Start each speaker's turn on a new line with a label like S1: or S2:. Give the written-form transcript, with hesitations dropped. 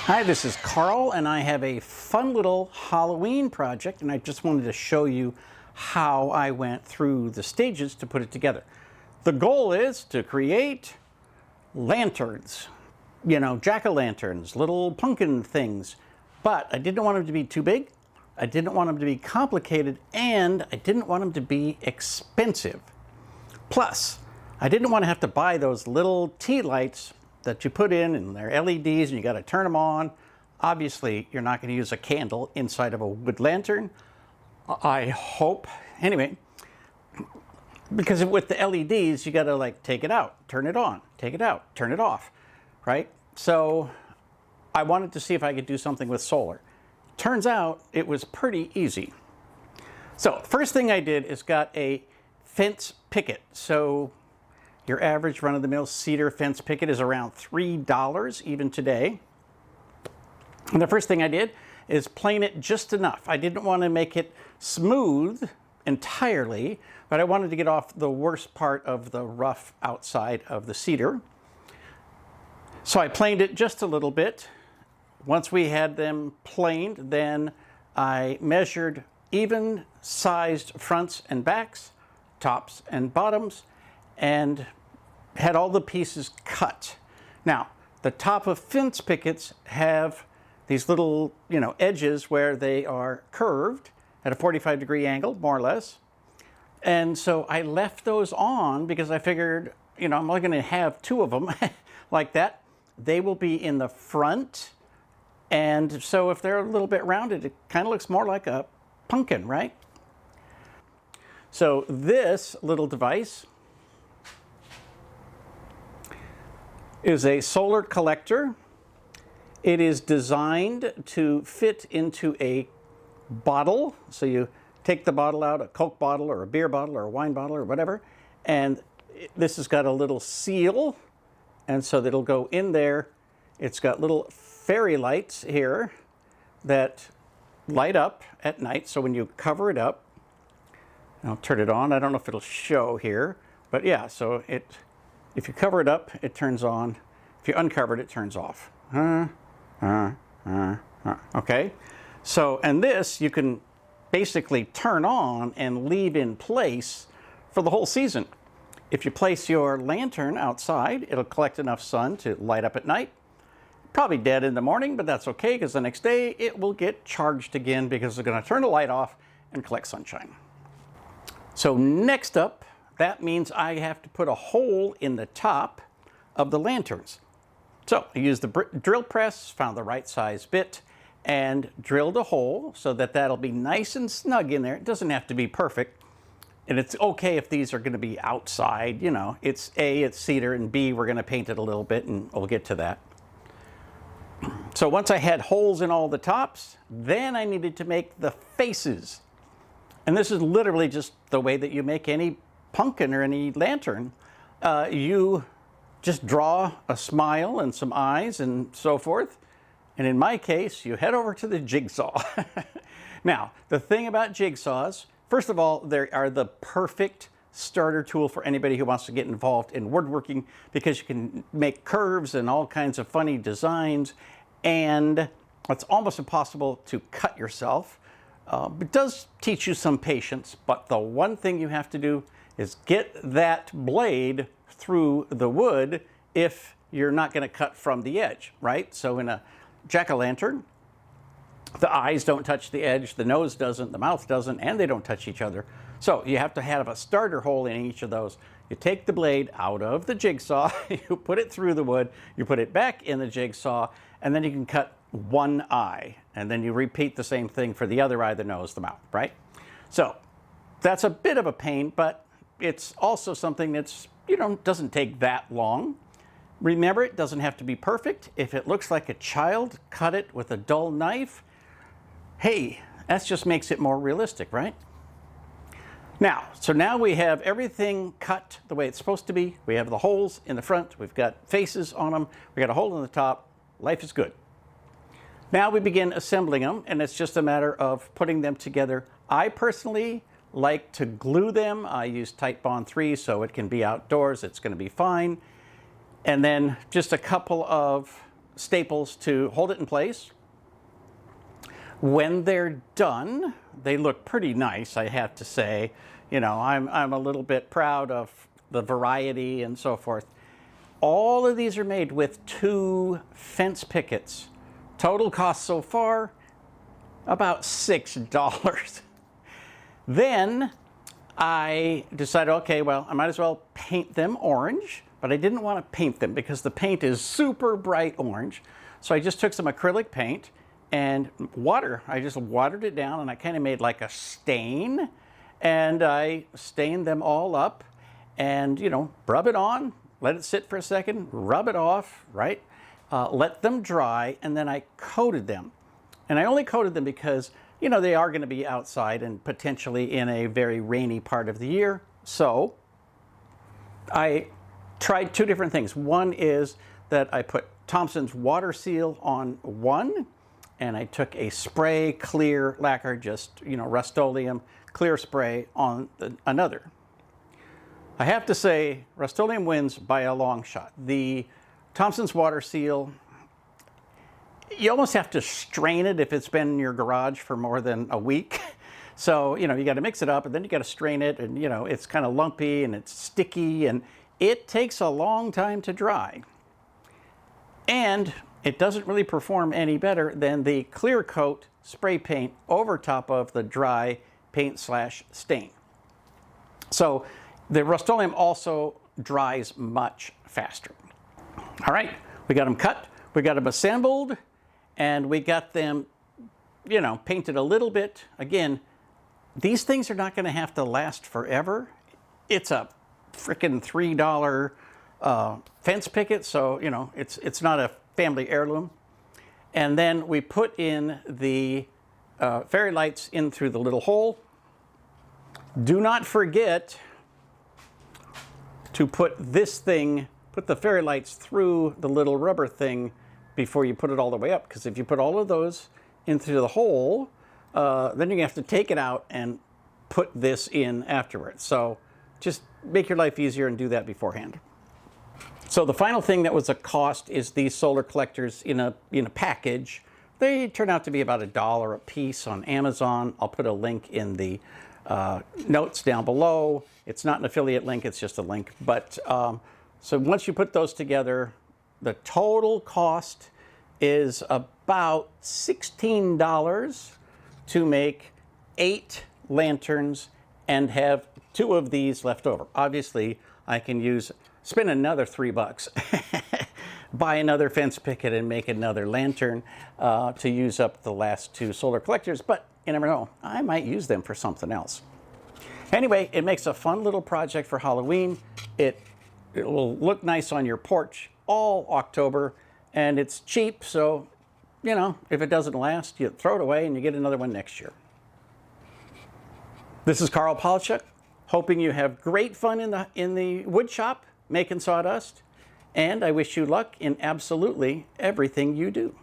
S1: Hi, this is Karl, and I have a fun little Halloween project, and I just wanted to show you how I went through the stages to put it together. The goal is to create lanterns, you know, jack-o'-lanterns, little pumpkin things, but I didn't want them to be too big, I didn't want them to be complicated, and I didn't want them to be expensive. Plus, I didn't want to have to buy those little tea lights that you put in, and they're LEDs and you got to turn them on. Obviously, you're not going to use a candle inside of a wood lantern, I hope. Anyway, because with the LEDs, you got to like take it out, turn it on, take it out, turn it off, right? So I wanted to see if I could do something with solar. Turns out it was pretty easy. So first thing I did is got a fence picket. So your average run-of-the-mill cedar fence picket is around $3 even today. And the first thing I did is plane it just enough. I didn't want to make it smooth entirely, but I wanted to get off the worst part of the rough outside of the cedar. So I planed it just a little bit. Once we had them planed, then I measured even-sized fronts and backs, tops and bottoms, and had all the pieces cut. Now, the top of fence pickets have these little, edges where they are curved at a 45-degree angle, more or less. And so I left those on because I figured, I'm only going to have two of them like that. They will be in the front. And so if they're a little bit rounded, it kind of looks more like a pumpkin, right? So this little device is a solar collector. It is designed to fit into a bottle. So you take the bottle out, a Coke bottle or a beer bottle or a wine bottle or whatever, and this has got a little seal, and so that'll go in there. It's got little fairy lights here that light up at night. So when you cover it up, I'll turn it on. I don't know if it'll show here, but yeah, so if you cover it up, it turns on. If you uncover it, it turns off. Okay? So, and this you can basically turn on and leave in place for the whole season. If you place your lantern outside, it'll collect enough sun to light up at night. Probably dead in the morning, but that's okay because the next day it will get charged again because it's going to turn the light off and collect sunshine. So next up, that means I have to put a hole in the top of the lanterns. So I used the drill press, found the right size bit, and drilled a hole so that that'll be nice and snug in there. It doesn't have to be perfect. And it's okay if these are going to be outside. It's A, it's cedar, and B, we're going to paint it a little bit, and we'll get to that. So once I had holes in all the tops, then I needed to make the faces. And this is literally just the way that you make any pumpkin or any lantern. You just draw a smile and some eyes and so forth. And in my case, you head over to the jigsaw. Now, the thing about jigsaws, first of all, they are the perfect starter tool for anybody who wants to get involved in woodworking because you can make curves and all kinds of funny designs, and it's almost impossible to cut yourself. It does teach you some patience, but the one thing you have to do is get that blade through the wood if you're not going to cut from the edge, right? So in a jack-o'-lantern, the eyes don't touch the edge, the nose doesn't, the mouth doesn't, and they don't touch each other. So you have to have a starter hole in each of those. You take the blade out of the jigsaw, you put it through the wood, you put it back in the jigsaw, and then you can cut one eye. And then you repeat the same thing for the other eye, the nose, the mouth, right? So that's a bit of a pain, but it's also something that's, doesn't take that long. Remember, it doesn't have to be perfect. If it looks like a child cut it with a dull knife, hey, that just makes it more realistic, right? So now we have everything cut the way it's supposed to be. We have the holes in the front. We've got faces on them. We got a hole in the top. Life is good. Now we begin assembling them, and it's just a matter of putting them together. I personally like to glue them. I use Titebond III, so it can be outdoors. It's going to be fine. And then just a couple of staples to hold it in place. When they're done, they look pretty nice, I have to say. You know, I'm a little bit proud of the variety and so forth. All of these are made with 2 fence pickets. Total cost so far, about $6. Then I decided, okay, well, I might as well paint them orange, but I didn't want to paint them because the paint is super bright orange. So I just took some acrylic paint and water. I just watered it down and I kind of made like a stain, and I stained them all up and, you know, rub it on, let it sit for a second, rub it off, right? Let them dry, and then I coated them. And I only coated them because, you know, they are going to be outside and potentially in a very rainy part of the year. So I tried 2 different things. One is that I put Thompson's water seal on one, and I took a spray clear lacquer, just, you know, Rust-Oleum clear spray on another. I have to say, Rust-Oleum wins by a long shot. The Thompson's water seal, you almost have to strain it if it's been in your garage for more than a week. So, you know, you got to mix it up, and then you got to strain it, and, you know, it's kind of lumpy and it's sticky, and it takes a long time to dry. And it doesn't really perform any better than the clear coat spray paint over top of the dry paint / stain. So the Rust-Oleum also dries much faster. All right, we got them cut, we got them assembled, and we got them, you know, painted a little bit. Again, these things are not going to have to last forever. It's a frickin' $3 fence picket, so, you know, it's not a family heirloom. And then we put in the fairy lights in through the little hole. Do not forget to put the fairy lights through the little rubber thing before you put it all the way up, because if you put all of those in through the hole, then you have to take it out and put this in afterwards. So just make your life easier and do that beforehand. So the final thing that was a cost is these solar collectors in a package. They turn out to be about $1 a piece on Amazon. I'll put a link in the notes down below. It's not an affiliate link, it's just a link. But so once you put those together, the total cost is about $16 to make 8 lanterns and have 2 of these left over. Obviously, I can spend another $3, buy another fence picket and make another lantern to use up the last 2 solar collectors, but you never know, I might use them for something else. Anyway, it makes a fun little project for Halloween. It will look nice on your porch all October, and it's cheap, so, you know, if it doesn't last, you throw it away and you get another one next year. This is Karl Palachuk, hoping you have great fun in the wood shop making sawdust, and I wish you luck in absolutely everything you do.